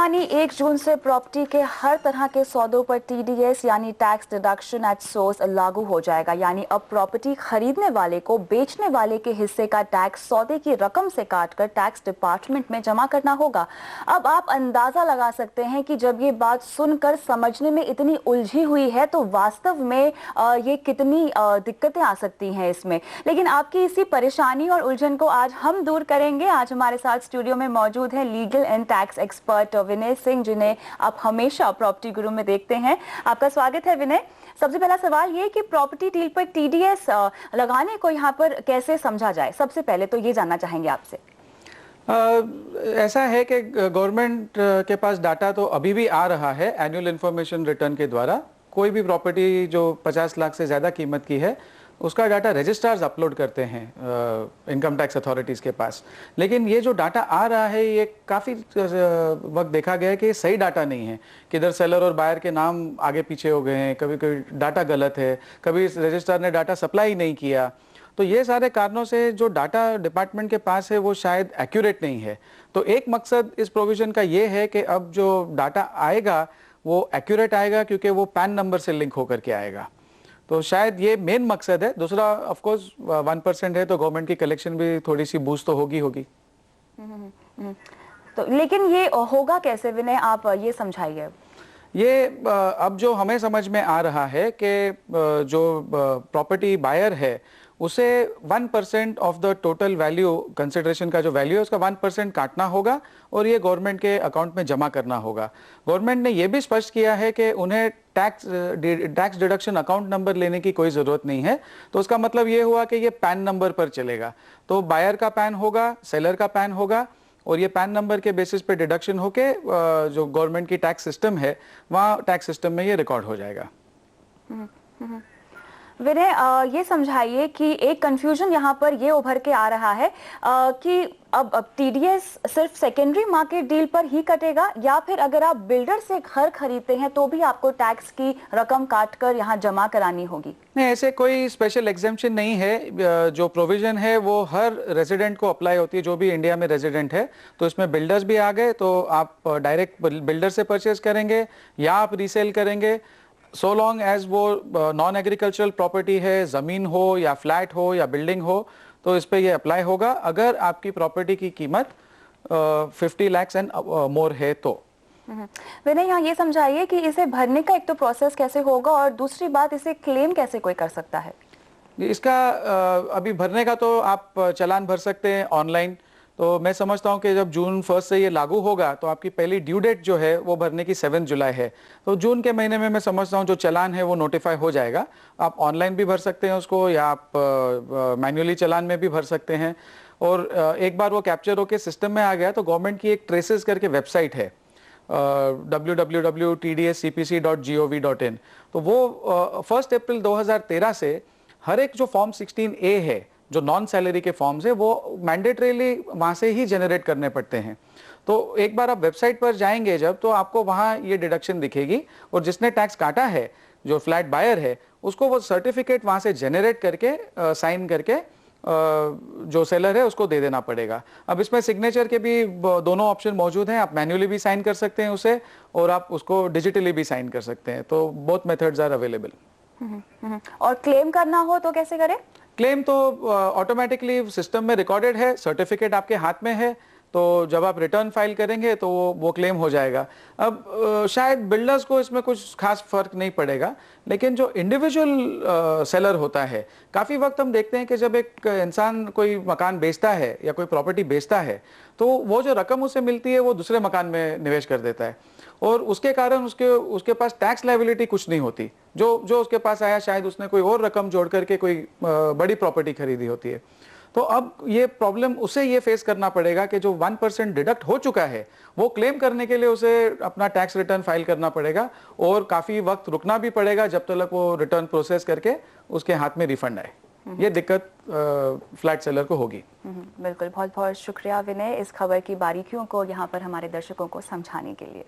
यानी 1 जून से प्रॉपर्टी के हर तरह के सौदों पर टीडीएस यानी टैक्स डिडक्शन एट सोर्स लागू हो जाएगा। यानी अब प्रॉपर्टी खरीदने वाले को बेचने वाले के हिस्से का टैक्स सौदे की रकम से काटकर टैक्स डिपार्टमेंट में जमा करना होगा। अब आप अंदाजा लगा सकते हैं कि जब ये बात सुनकर समझने में इतनी उलझी हुई है तो वास्तव में ये कितनी दिक्कतें आ सकती हैं इसमें। लेकिन आपकी इसी परेशानी और उलझन को आज हम दूर करेंगे। आज हमारे साथ स्टूडियो में मौजूद है legal and tax expert Vinay Singh, जिन्हें आप हमेशा प्रॉपर्टी गुरु में देखते हैं। आपका स्वागत है विनय। सबसे पहला सवाल ये कि प्रॉपर्टी डील पर टीडीएस लगाने को यहाँ पर कैसे समझा जाए, सबसे पहले तो ये जानना चाहेंगे आपसे। ऐसा है कि गवर्नमेंट के पास डाटा तो अभी भी आ रहा है एनुअल इन्फॉर्मेशन रिटर्न के द्वारा। कोई भी प्रॉपर्टी जो 50 लाख से ज़्यादा कीमत की है उसका डाटा रजिस्ट्रार्स अपलोड करते हैं इनकम टैक्स अथॉरिटीज़ के पास। लेकिन ये जो डाटा आ रहा है ये काफ़ी वक्त देखा गया है कि ये सही डाटा नहीं है। किधर सेलर और बायर के नाम आगे पीछे हो गए हैं, कभी कभी डाटा गलत है, कभी रजिस्ट्रार ने डाटा सप्लाई नहीं किया। तो ये सारे कारणों से जो डाटा डिपार्टमेंट के पास है वो शायद एक्यूरेट नहीं है। तो एक मकसद इस प्रोविज़न का ये है कि अब जो डाटा आएगा वो एक्यूरेट आएगा, क्योंकि वो पैन नंबर से लिंक होकर के आएगा। तो शायद ये मेन मकसद है। दूसरा ऑफ कोर्स 1% है तो गवर्नमेंट की कलेक्शन भी थोड़ी सी बूस्ट तो होगी। तो लेकिन ये होगा कैसे विनय, आप ये समझाइए। ये अब जो हमें समझ में आ रहा है कि जो प्रॉपर्टी बायर है उसे 1% of the total value, consideration का जो वैल्यू है उसका 1% काटना होगा और ये गवर्नमेंट के अकाउंट में जमा करना होगा। गवर्नमेंट ने ये भी स्पष्ट किया है कि उन्हें टैक्स डिडक्शन अकाउंट नंबर लेने की कोई ज़रूरत नहीं है। तो उसका मतलब ये हुआ कि ये पैन नंबर पर चलेगा। तो बायर का पैन होगा, सेलर का पैन होगा और ये पैन नंबर के बेसिस पे डिडक्शन होके जो गवर्नमेंट की टैक्स सिस्टम है वहाँ टैक्स सिस्टम में ये रिकॉर्ड हो जाएगा। विनय, ये समझाइए कि एक कंफ्यूजन यहाँ पर ये उभर के आ रहा है कि अब टीडीएस सिर्फ सेकेंडरी मार्केट डील पर ही कटेगा या फिर अगर आप बिल्डर से घर खरीदते हैं तो भी आपको टैक्स की रकम काटकर यहाँ जमा करानी होगी? नहीं, ऐसे कोई स्पेशल एग्जेम्पशन नहीं है। जो प्रोविजन है वो हर रेजिडेंट को अप्लाई होती है, जो भी इंडिया में रेजिडेंट है। तो इसमें बिल्डर्स भी आ गए, तो आप डायरेक्ट बिल्डर से परचेज करेंगे या आप रीसेल करेंगे, सो लॉन्ग एज वो नॉन एग्रीकल्चरल प्रॉपर्टी है, ज़मीन हो या फ्लैट हो या बिल्डिंग हो, तो इस पे ये अप्लाई होगा। अगर आपकी प्रॉपर्टी की कीमत 50 लाख एंड मोर है तो। विनय, यहाँ ये समझाइए कि इसे भरने का एक तो प्रोसेस कैसे होगा और दूसरी बात इसे क्लेम कैसे कोई कर सकता है? इसका अभी भरने का तो आप चालान भर सकते हैं ऑनलाइन। तो मैं समझता हूं कि जब जून 1 से ये लागू होगा तो आपकी पहली ड्यू डेट जो है वो भरने की 7 जुलाई है। तो जून के महीने में मैं समझता हूं जो चालान है वो नोटिफाई हो जाएगा। आप ऑनलाइन भी भर सकते हैं उसको या आप मैन्युअली चालान में भी भर सकते हैं। और एक बार वो कैप्चर होकर सिस्टम में आ गया तो गवर्नमेंट की एक ट्रेसेस करके वेबसाइट है www.tdscpc.gov.in। तो वो 1 अप्रैल 2013 से हर एक जो फॉर्म 16A है, जो नॉन सैलरी के फॉर्म्स है, वो मैंडेटरीली वहाँ से ही जनरेट करने पड़ते हैं। तो एक बार आप वेबसाइट पर जाएंगे जब, तो आपको वहाँ ये डिडक्शन दिखेगी और जिसने टैक्स काटा है, जो फ्लैट बायर है, उसको वो सर्टिफिकेट वहाँ से जनरेट करके साइन करके जो सेलर है उसको दे देना पड़ेगा। अब इसमें सिग्नेचर के भी दोनों ऑप्शन मौजूद हैं। आप मैन्युअली भी साइन कर सकते हैं उसे और आप उसको डिजिटली भी साइन कर सकते हैं। तो बोथ मेथड्स आर अवेलेबल। और क्लेम करना हो तो कैसे करें? क्लेम तो ऑटोमेटिकली सिस्टम में रिकॉर्डेड है, सर्टिफिकेट आपके हाथ में है, तो जब आप रिटर्न फाइल करेंगे तो वो क्लेम हो जाएगा। अब शायद बिल्डर्स को इसमें कुछ खास फर्क नहीं पड़ेगा, लेकिन जो इंडिविजुअल सेलर होता है, काफ़ी वक्त हम देखते हैं कि जब एक इंसान कोई मकान बेचता है या कोई प्रॉपर्टी बेचता है तो वो जो रकम उसे मिलती है वो दूसरे मकान में निवेश कर देता है और उसके कारण उसके पास टैक्स लायबिलिटी कुछ नहीं होती। जो उसके पास आया शायद उसने कोई और रकम जोड़ करके कोई बड़ी प्रॉपर्टी खरीदी होती है। तो अब ये प्रॉब्लम उसे ये फेस करना पड़ेगा कि जो 1% डिडक्ट हो चुका है वो क्लेम करने के लिए उसे अपना टैक्स रिटर्न फाइल करना पड़ेगा और काफ़ी वक्त रुकना भी पड़ेगा जब तक वो रिटर्न प्रोसेस करके उसके हाथ में रिफंड आए। ये दिक्कत फ्लैट सेलर को होगी। बिल्कुल, बहुत बहुत शुक्रिया विनय इस खबर की बारीकियों को यहाँ पर हमारे दर्शकों को समझाने के लिए।